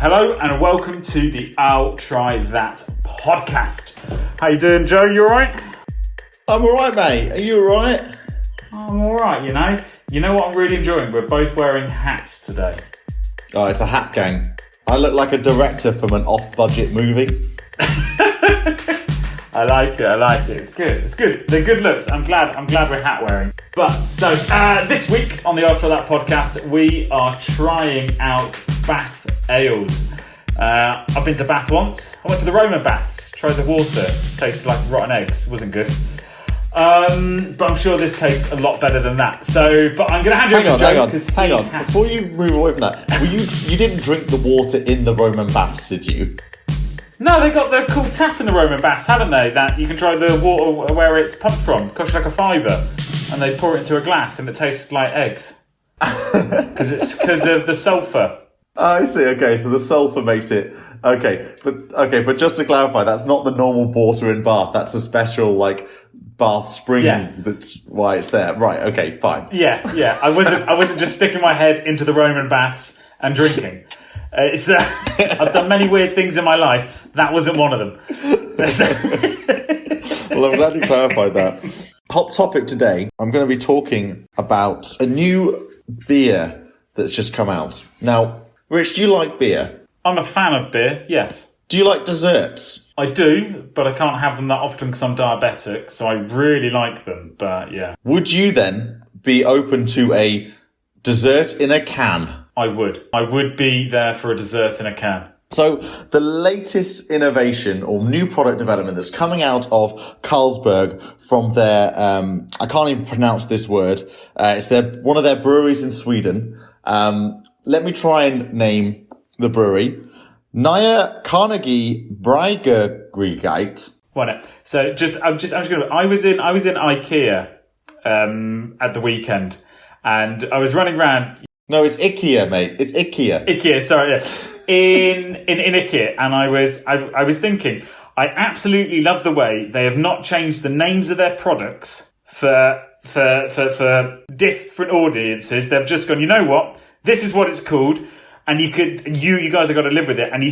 Hello and welcome to the I'll Try That podcast. How you doing, Joe? You alright? I'm alright, mate. Are you alright? I'm alright, you know. You know what I'm really enjoying? We're both wearing hats today. Oh, it's a hat gang. I look like a director from an off-budget movie. I like it. It's good. They're good looks. I'm glad we're hat wearing. But so this week on the I'll Try That podcast, we are trying out Bath ales. I've been to Bath once. I went to the Roman baths, tried the water, tasted like rotten eggs, wasn't good. But I'm sure this tastes a lot better than that. So, but I'm going to hand you over to Joe. Hang on. Before you move away from that, you didn't drink the water in the Roman baths, did you? No, they got the cool tap in the Roman baths, haven't they? That you can try the water where it's pumped from. It costs you like £5, and they pour it into a glass, and it tastes like eggs because of the sulphur. Oh, I see. Okay, so the sulphur makes it but just to clarify, that's not the normal water in Bath. That's a special Bath spring. Yeah. That's why it's there. Right. Okay. Fine. Yeah. I wasn't just sticking my head into the Roman baths and drinking. I've done many weird things in my life. That wasn't one of them. Well, I'm glad you clarified that. Hot topic today, I'm going to be talking about a new beer that's just come out. Now, Rich, do you like beer? I'm a fan of beer, yes. Do you like desserts? I do, but I can't have them that often because I'm diabetic, so I really like them, but yeah. Would you then be open to a dessert in a can? I would be there for a dessert in a can. So the latest innovation or new product development that's coming out of Carlsberg from their, I can't even pronounce this word. It's one of their breweries in Sweden. Let me try and name the brewery. Nya Carnegie Bryggerigate. Well, so I was in IKEA, at the weekend, and I was running around. No, it's IKEA, mate. It's IKEA. IKEA, sorry. Yeah. In IKEA, and I was thinking, I absolutely love the way they have not changed the names of their products for different audiences. They've just gone, you know what? This is what it's called, and you guys have got to live with it. And you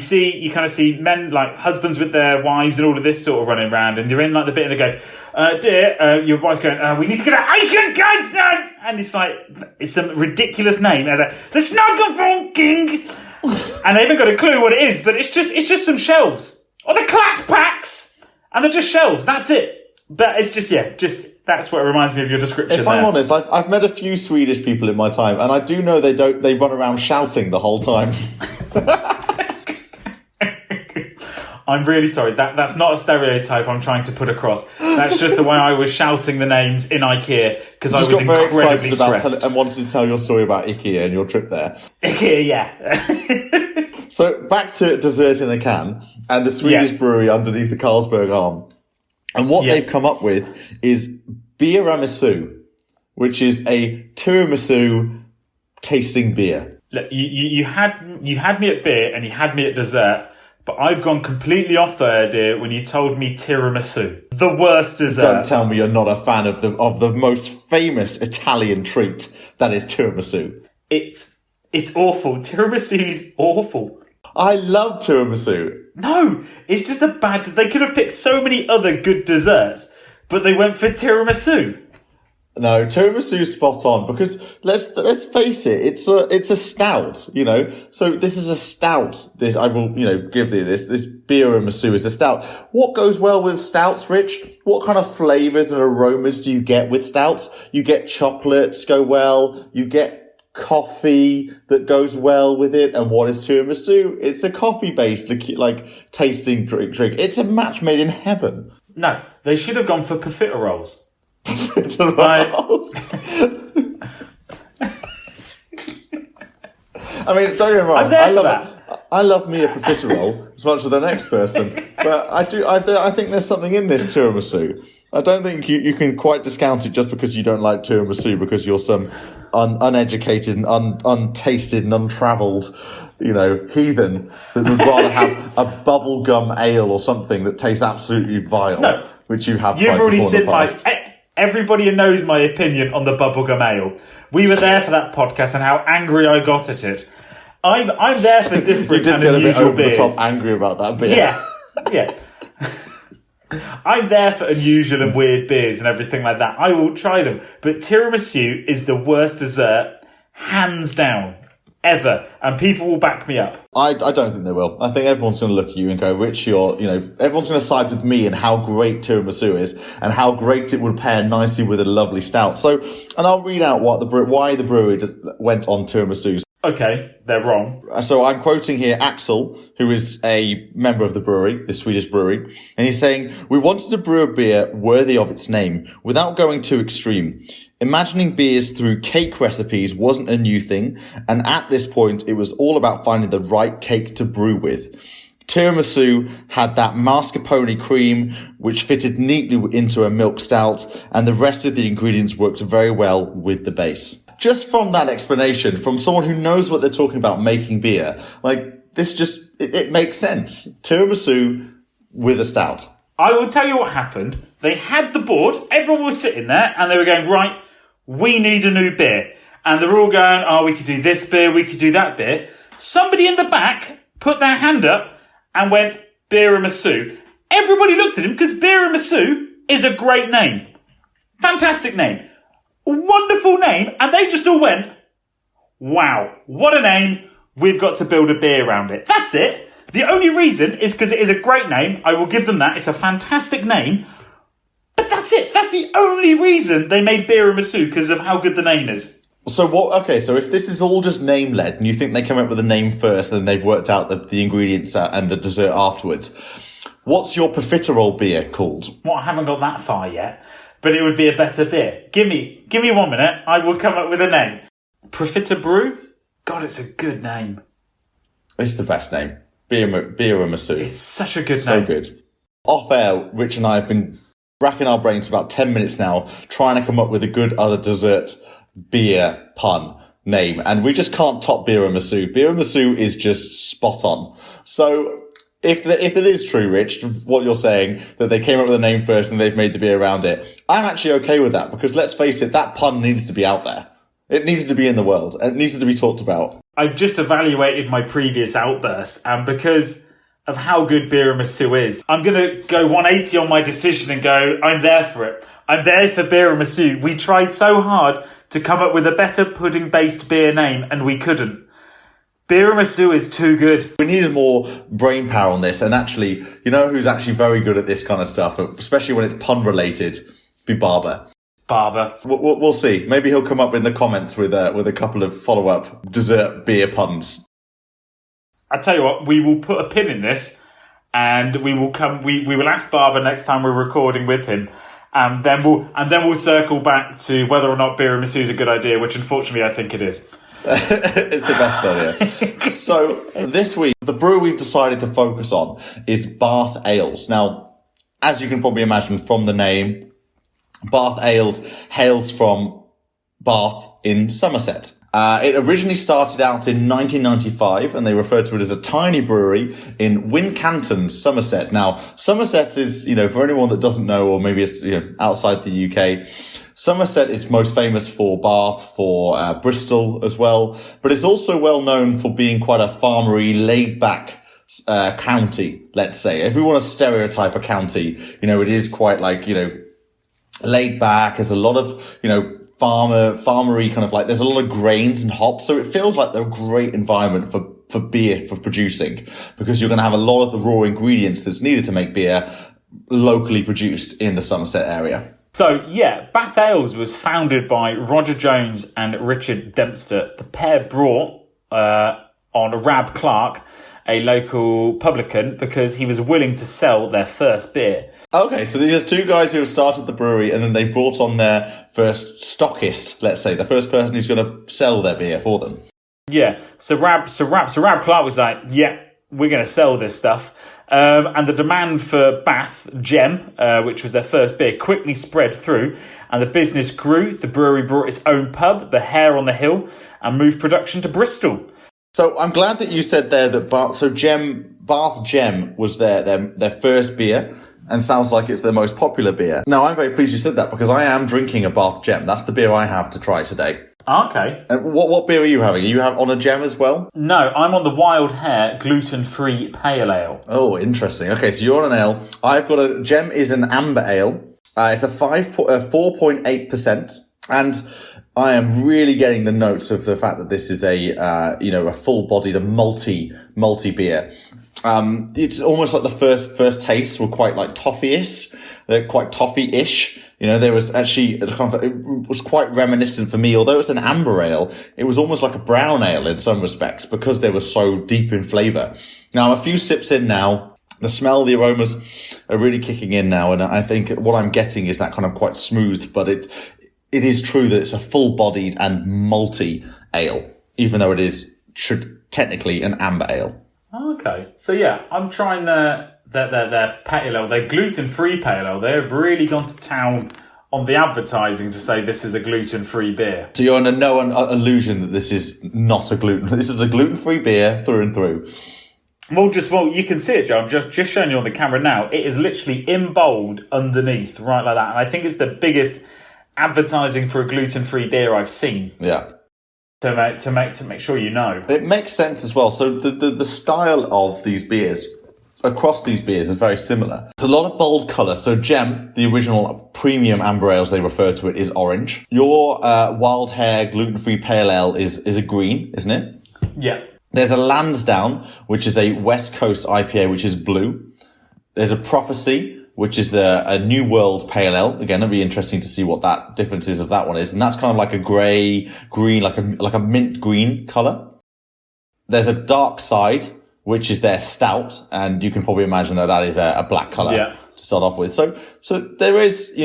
kind of see men, like husbands with their wives and all of this sort of running around, and they're in like the bit and they go, dear, your wife going, we need to get an ice cream cone, son! And it's some ridiculous name. The Snuggleful King! And they haven't got a clue what it is, but it's just some shelves. Or the Clack Packs! And they're just shelves, that's it. But it's just that's what it reminds me of your description. If I'm honest, I've met a few Swedish people in my time, and I do know they run around shouting the whole time. I'm really sorry. That's not a stereotype I'm trying to put across. That's just the way I was shouting the names in IKEA because I was incredibly stressed. And wanted to tell your story about IKEA and your trip there. IKEA, yeah. So back to dessert in a can and the Swedish brewery underneath the Carlsberg arm. And what they've come up with is Beeramisu, which is a tiramisu tasting beer. Look, you had me at beer and you had me at dessert. But I've gone completely off the idea when you told me tiramisu. The worst dessert. Don't tell me you're not a fan of the most famous Italian treat that is tiramisu. It's awful. Tiramisu is awful. I love tiramisu. No, it's just a bad... They could have picked so many other good desserts, but they went for tiramisu. No, tiramisu's spot on because let's face it, it's a stout, you know. So this is a stout. I will, give you this Beeramisu is a stout. What goes well with stouts, Rich? What kind of flavors and aromas do you get with stouts? You get chocolates go well. You get coffee that goes well with it. And what is tiramisu? It's a coffee-based tasting drink. It's a match made in heaven. No, they should have gone for profiteroles. I mean, don't get me wrong. I love me a profiterole as much as the next person, but I think there's something in this tiramisu. I don't think you can quite discount it just because you don't like tiramisu because you're some uneducated and untasted and untravelled, heathen that would rather have a bubblegum ale or something that tastes absolutely vile, no, which you have you've tried already before in the past. Everybody knows my opinion on the bubblegum ale. We were there for that podcast and how angry I got at it. I'm there for You different did and get a bit unusual over beers. the top angry about that beer. Yeah. I'm there for unusual and weird beers and everything like that. I will try them. But tiramisu is the worst dessert, hands down, ever. And people will back me up. I don't think they will. I think everyone's going to look at you and go, Rich, everyone's going to side with me and how great tiramisu is and how great it would pair nicely with a lovely stout. So, and I'll read out why the brewery went on tiramisu. Okay, they're wrong. So I'm quoting here Axel, who is a member of the brewery, the Swedish brewery, and he's saying, "We wanted to brew a beer worthy of its name without going too extreme. Imagining beers through cake recipes wasn't a new thing, and at this point it was all about finding the right cake to brew with. Tiramisu had that mascarpone cream, which fitted neatly into a milk stout, and the rest of the ingredients worked very well with the base." Just from that explanation, from someone who knows what they're talking about making beer, like, this just, it makes sense. Tiramisu with a stout. I will tell you what happened. They had the board, everyone was sitting there, and they were going, right, we need a new beer. And they're all going, oh, we could do this beer, we could do that beer. Somebody in the back put their hand up and went, Beeramisu. Everybody looked at him because Beeramisu is a great name. Fantastic name. Wonderful name. And they just all went, wow, what a name. We've got to build a beer around it. That's it. The only reason is because it is a great name. I will give them that. It's a fantastic name. But that's it. That's the only reason they made Beeramisu, because of how good the name is. So so if this is all just name-led and you think they come up with a name first and then they've worked out the ingredients and the dessert afterwards, what's your profiterole beer called? Well, I haven't got that far yet, but it would be a better beer. Give me 1 minute. I will come up with a name. Profiter Brew? God, it's a good name. It's the best name. Beeramisu. It's such a good name. So good. Off air, Rich and I have been racking our brains for about 10 minutes now, trying to come up with a good other dessert beer pun name, and we just can't top Beeramisu. Beeramisu is just spot on. So if it is true, Rich, what you're saying, that they came up with a name first and they've made the beer around it, I'm actually okay with that, because let's face it, that pun needs to be out there. It needs to be in the world, and it needs to be talked about. I've just evaluated my previous outburst, and because of how good Beeramisu is, I'm going to go 180 on my decision and go, I'm there for it. I'm there for Beeramisu. We tried so hard to come up with a better pudding-based beer name, and we couldn't. Beeramisu is too good. We needed more brain power on this, and actually, you know who's actually very good at this kind of stuff, especially when it's pun-related? Be Barber. We'll see. Maybe he'll come up in the comments with a couple of follow-up dessert beer puns. I tell you what, we will put a pin in this, and we will ask Barber next time we're recording with him. And then we'll circle back to whether or not Beeramisu is a good idea, which unfortunately I think it is. It's the best idea. So this week, the brew we've decided to focus on is Bath Ales. Now, as you can probably imagine from the name, Bath Ales hails from Bath in Somerset. It originally started out in 1995, and they referred to it as a tiny brewery in Wincanton, Somerset. Now, Somerset is, for anyone that doesn't know, or maybe it's, outside the UK, Somerset is most famous for Bath, for Bristol as well, but it's also well known for being quite a farmery, laid-back county, let's say. If we want to stereotype a county, it is quite like, laid back. There's a lot of, farmery kind of like, there's a lot of grains and hops. So it feels like they're a great environment for beer, for producing, because you're going to have a lot of the raw ingredients that's needed to make beer locally produced in the Somerset area. So yeah, Bath Ales was founded by Roger Jones and Richard Dempster. The pair brought on Rab Clark, a local publican, because he was willing to sell their first beer. Okay, so these are two guys who have started the brewery, and then they brought on their first stockist, let's say, the first person who's going to sell their beer for them. Yeah, so Rab Clark was like, yeah, we're going to sell this stuff. And the demand for Bath Gem, which was their first beer, quickly spread through, and the business grew. The brewery brought its own pub, the Hare on the Hill, and moved production to Bristol. So I'm glad that you said there that Bath Gem was their first beer, and sounds like it's their most popular beer. Now, I'm very pleased you said that, because I am drinking a Bath Gem. That's the beer I have to try today. Okay. And what beer are you having? Are you on a Gem as well? No, I'm on the Wild Hare gluten-free pale ale. Oh, interesting. Okay, so you're on an ale. I've got a Gem is an amber ale. It's a 4.8%, and I am really getting the notes of the fact that this is a full-bodied, a multi beer. It's almost like the first tastes were quite like toffee-ish. They're quite toffee-ish. There was actually it was quite reminiscent for me. Although it's an amber ale, it was almost like a brown ale in some respects because they were so deep in flavour. Now, I'm a few sips in now. The smell, the aromas are really kicking in now, and I think what I'm getting is that kind of quite smooth, but it is true that it's a full-bodied and malty ale, even though it is technically an amber ale. Okay, so yeah, I'm trying their pale ale, their gluten-free pale ale. They've really gone to town on the advertising to say this is a gluten-free beer. So you're under no illusion that this is not a gluten. This is a gluten-free beer through and through. Well, you can see it, Joe. I'm just showing you on the camera now. It is literally in bold underneath, right like that. And I think it's the biggest advertising for a gluten-free beer I've seen. Yeah. To make sure you know. It makes sense as well. So the style of these beers across these beers is very similar. It's a lot of bold colour. So Gem, the original premium amber ales, they refer to it, is orange. Your Wild Hare gluten-free pale ale is a green, isn't it? Yeah. There's a Lansdowne, which is a West Coast IPA, which is blue. There's a Prophecy, which is a New World Pale Ale. Again, it'll be interesting to see what that difference is of that one is. And that's kind of like a grey, green, like a mint green colour. There's a Dark Side, which is their stout. And you can probably imagine that is a black colour to start off with. So there is,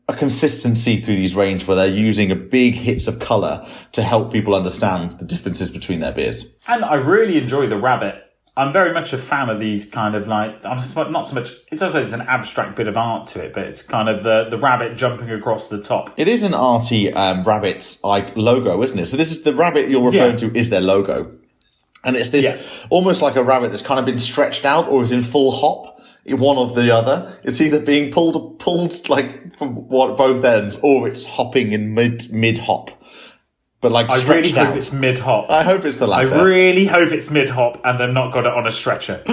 a consistency through these range where they're using a big hits of colour to help people understand the differences between their beers. And I really enjoy the rabbit. I'm very much a fan of these kind of like, I'm just not so much, it's an abstract bit of art to it, but it's kind of the rabbit jumping across the top. It is an arty rabbit logo, isn't it? So this is the rabbit you're referring to is their logo. And it's this almost like a rabbit that's kind of been stretched out or is in full hop. One or the other. It's either being pulled like from both ends, or it's hopping in mid hop. But like stretched out. I really hope it's mid hop. I hope it's the latter. I really hope it's mid hop and they've not got it on a stretcher,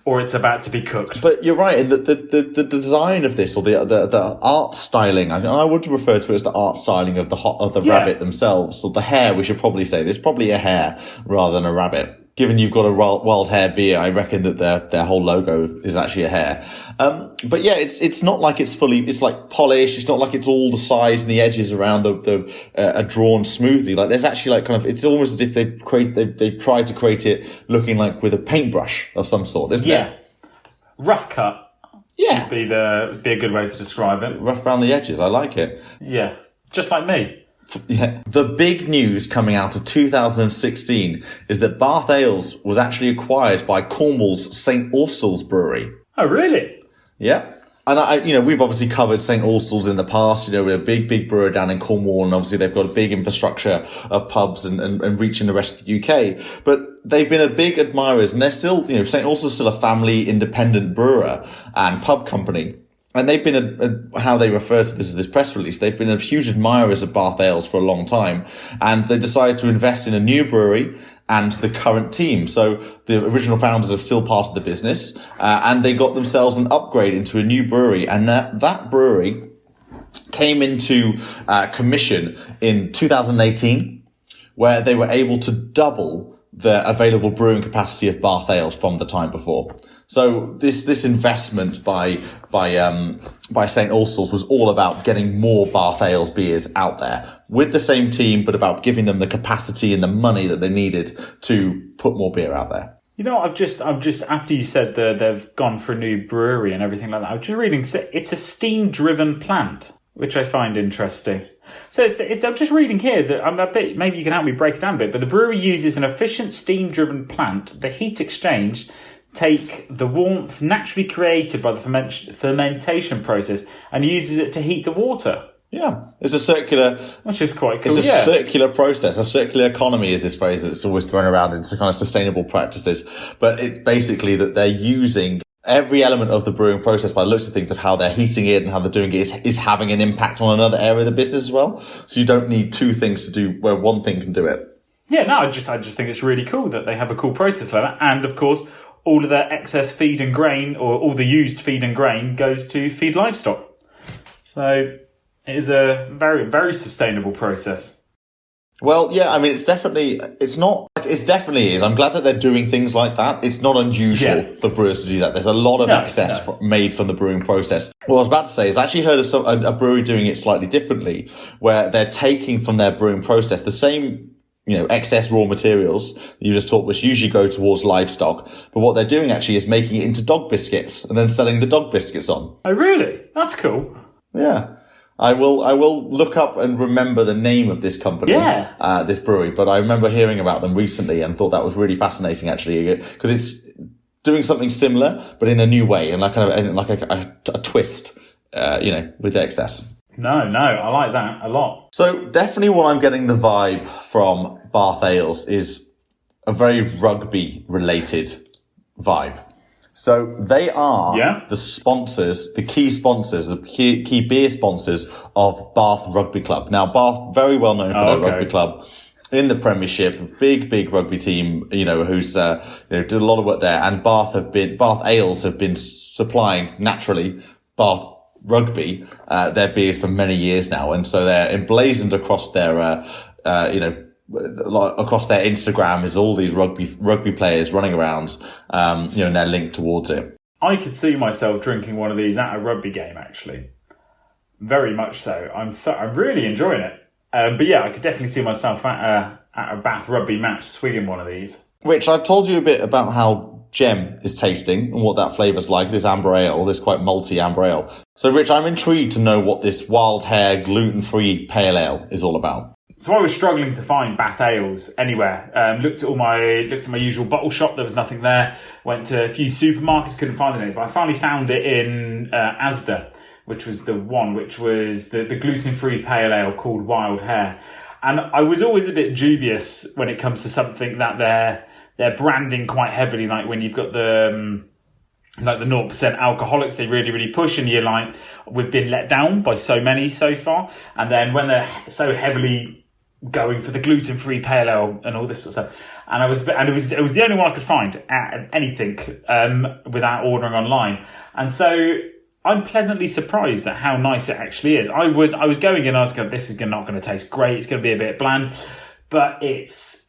or it's about to be cooked. But you're right. And the design of this, or the art styling, I would refer to it as the art styling of the rabbit themselves. So the hare, we should probably say, there's probably a hare rather than a rabbit. Given you've got a Wild Hare beer, I reckon that their whole logo is actually a hare. But yeah, it's not like it's like polished. It's not like it's all the sides and the edges around are drawn smoothly. Like there's actually like kind of, it's almost as if they've tried to create it looking like with a paintbrush of some sort, isn't it? Yeah. Rough cut. Yeah. Would be a good way to describe it. Rough around the edges. I like it. Yeah. Just like me. Yeah. The big news coming out of 2016 is that Bath Ales was actually acquired by Cornwall's St Austell's Brewery. Oh, really? Yeah. And we've obviously covered St Austell's in the past. We're a big brewer down in Cornwall, and obviously they've got a big infrastructure of pubs and reaching the rest of the UK. But they've been a big admirers, and they're still, St Austell's still a family independent brewer and pub company. And they've been how they refer to this press release, they've been huge admirers of Bath Ales for a long time. And they decided to invest in a new brewery and the current team. So the original founders are still part of the business. And they got themselves an upgrade into a new brewery. And that brewery came into commission in 2018, where they were able to double the available brewing capacity of Bath Ales from the time before. So this investment by St Austell's was all about getting more Bath Ales beers out there with the same team, but about giving them the capacity and the money that they needed to put more beer out there. I've just after you said that they've gone for a new brewery and everything like that, I'm just reading it's a steam-driven plant, which I find interesting. So I'm just reading here that I'm a bit, maybe you can help me break it down a bit, but the brewery uses an efficient steam-driven plant. The heat exchange take the warmth naturally created by the fermentation process and uses it to heat the water. Yeah, it's a circular... Which is quite cool, It's a circular process. A circular economy is this phrase that's always thrown around into kind of sustainable practices. But it's basically that they're using every element of the brewing process, by the looks of things, of how they're heating it and how they're doing it, is having an impact on another area of the business as well. So you don't need two things to do where one thing can do it. Yeah, no, I just think it's really cool that they have a cool process like that. And of course, all of their excess feed and grain, or all the used feed and grain, goes to feed livestock. So it is a very, very sustainable process. Well, yeah, I mean, it definitely is. I'm glad that they're doing things like that. It's not unusual for brewers to do that. There's a lot of excess made from the brewing process. What I was about to say is I actually heard of a brewery doing it slightly differently, where they're taking from their brewing process the same, excess raw materials that you just talked, which usually go towards livestock. But what they're doing actually is making it into dog biscuits and then selling the dog biscuits on. Oh, really? That's cool. Yeah. I will look up and remember the name of this company, this brewery, but I remember hearing about them recently and thought that was really fascinating, actually, because it's doing something similar, but in a new way, and like a twist, with the excess. No, I like that a lot. So definitely what I'm getting the vibe from Bath Ales is a very rugby-related vibe. So they are the sponsors, the key sponsors, the key beer sponsors of Bath Rugby Club. Now, Bath, very well known for their rugby club in the Premiership, big rugby team, who's, did a lot of work there. And Bath Ales have been supplying, naturally, Bath Rugby, their beers for many years now. And so they're emblazoned across their, across their Instagram is all these rugby players running around, and they're linked towards it. I could see myself drinking one of these at a rugby game, actually. Very much so. I'm really enjoying it. But yeah, I could definitely see myself at a Bath rugby match swigging one of these. Rich, I've told you a bit about how Gem is tasting and what that flavour's like, this amber ale, this quite malty amber ale. So Rich, I'm intrigued to know what this Wild Hare gluten-free pale ale is all about. So I was struggling to find Bath Ales anywhere. Looked at my usual bottle shop. There was nothing there. Went to a few supermarkets, couldn't find it. But I finally found it in Asda, which was the gluten-free pale ale called Wild Hare. And I was always a bit dubious when it comes to something that they're branding quite heavily. Like when you've got the 0% alcoholics, they really push, and you're like, we've been let down by so many so far. And then when they're so heavily going for the gluten-free pale ale and all this sort of stuff, and it was the only one I could find at anything without ordering online. And so I'm pleasantly surprised at how nice it actually is. I was going in, I was going, this is not going to taste great. It's going to be a bit bland, but it's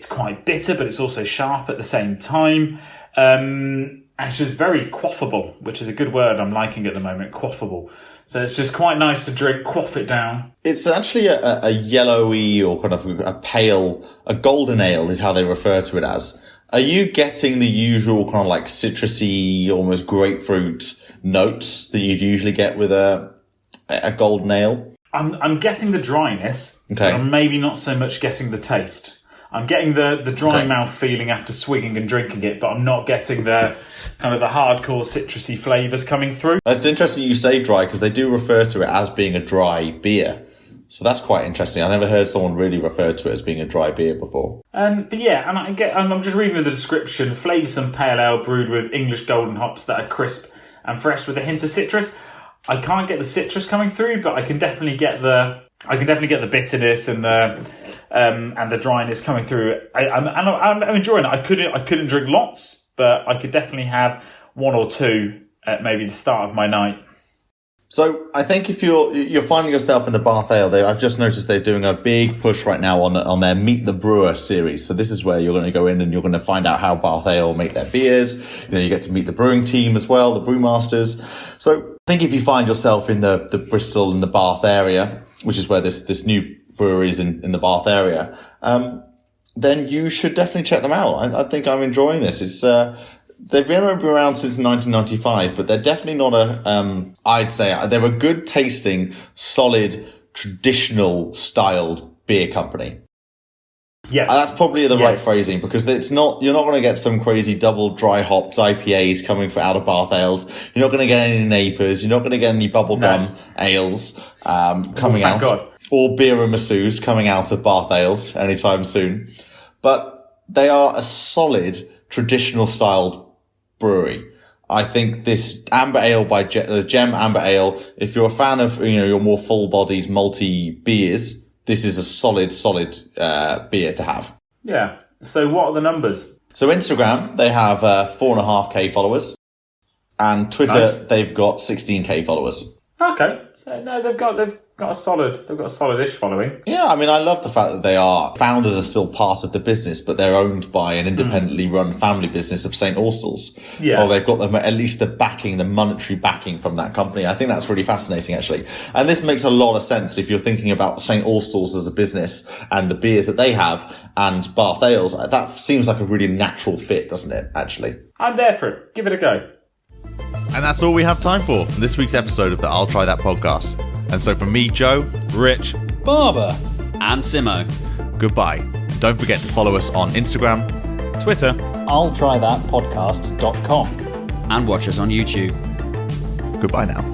quite bitter, but it's also sharp at the same time. And it's just very quaffable, which is a good word I'm liking at the moment, quaffable. So it's just quite nice to drink, quaff it down. It's actually a yellowy or kind of a golden ale is how they refer to it as. Are you getting the usual kind of like citrusy, almost grapefruit notes that you'd usually get with a golden ale? I'm getting the dryness, but I'm maybe not so much getting the taste. I'm getting the dry mouth feeling after swigging and drinking it, but I'm not getting the kind of the hardcore citrusy flavours coming through. It's interesting you say dry, because they do refer to it as being a dry beer. So that's quite interesting. I never heard someone really refer to it as being a dry beer before. But yeah, and I'm just reading the description. Flavoursome pale ale brewed with English golden hops that are crisp and fresh with a hint of citrus. I can't get the citrus coming through, but I can definitely get the bitterness and the dryness coming through. I'm enjoying it. I couldn't drink lots, but I could definitely have one or two at maybe the start of my night. So I think if you're finding yourself in the Bath Ale, I've just noticed they're doing a big push right now on their Meet the Brewer series. So this is where you're going to go in and you're going to find out how Bath Ale make their beers. You get to meet the brewing team as well, the brewmasters. So I think if you find yourself in the Bristol and the Bath area, which is where this new brewery is in the Bath area, then you should definitely check them out. I think I'm enjoying this. It's they've been around since 1995, but they're definitely not I'd say they're a good tasting, solid, traditional styled beer company. Yes. That's probably the right phrasing, because you're not going to get some crazy double dry hopped IPAs coming out of Bath Ales. You're not going to get any Napers. You're not going to get any bubblegum ales coming out. God. Or Beeramisus coming out of Bath Ales anytime soon. But they are a solid, traditional styled brewery. I think this amber ale by the Gem Amber Ale, if you're a fan of, your more full-bodied multi beers, this is a solid beer to have. Yeah. So what are the numbers? So Instagram, they have 4.5k followers, and Twitter, they've got 16k followers. Okay. So no, they've got a solid-ish following. Yeah, I mean, I love the fact that founders are still part of the business, but they're owned by an independently run family business of St. Austell's. Yeah. Or they've got at least the monetary backing from that company. I think that's really fascinating, actually. And this makes a lot of sense if you're thinking about St. Austell's as a business and the beers that they have and Bath Ales. That seems like a really natural fit, doesn't it, actually? I'm there for it. Give it a go. And that's all we have time for this week's episode of the I'll Try That podcast. And so from me, Joe, Rich, Barber, and Simo. Goodbye. Don't forget to follow us on Instagram, Twitter, I'll try that podcast.com. And watch us on YouTube. Goodbye now.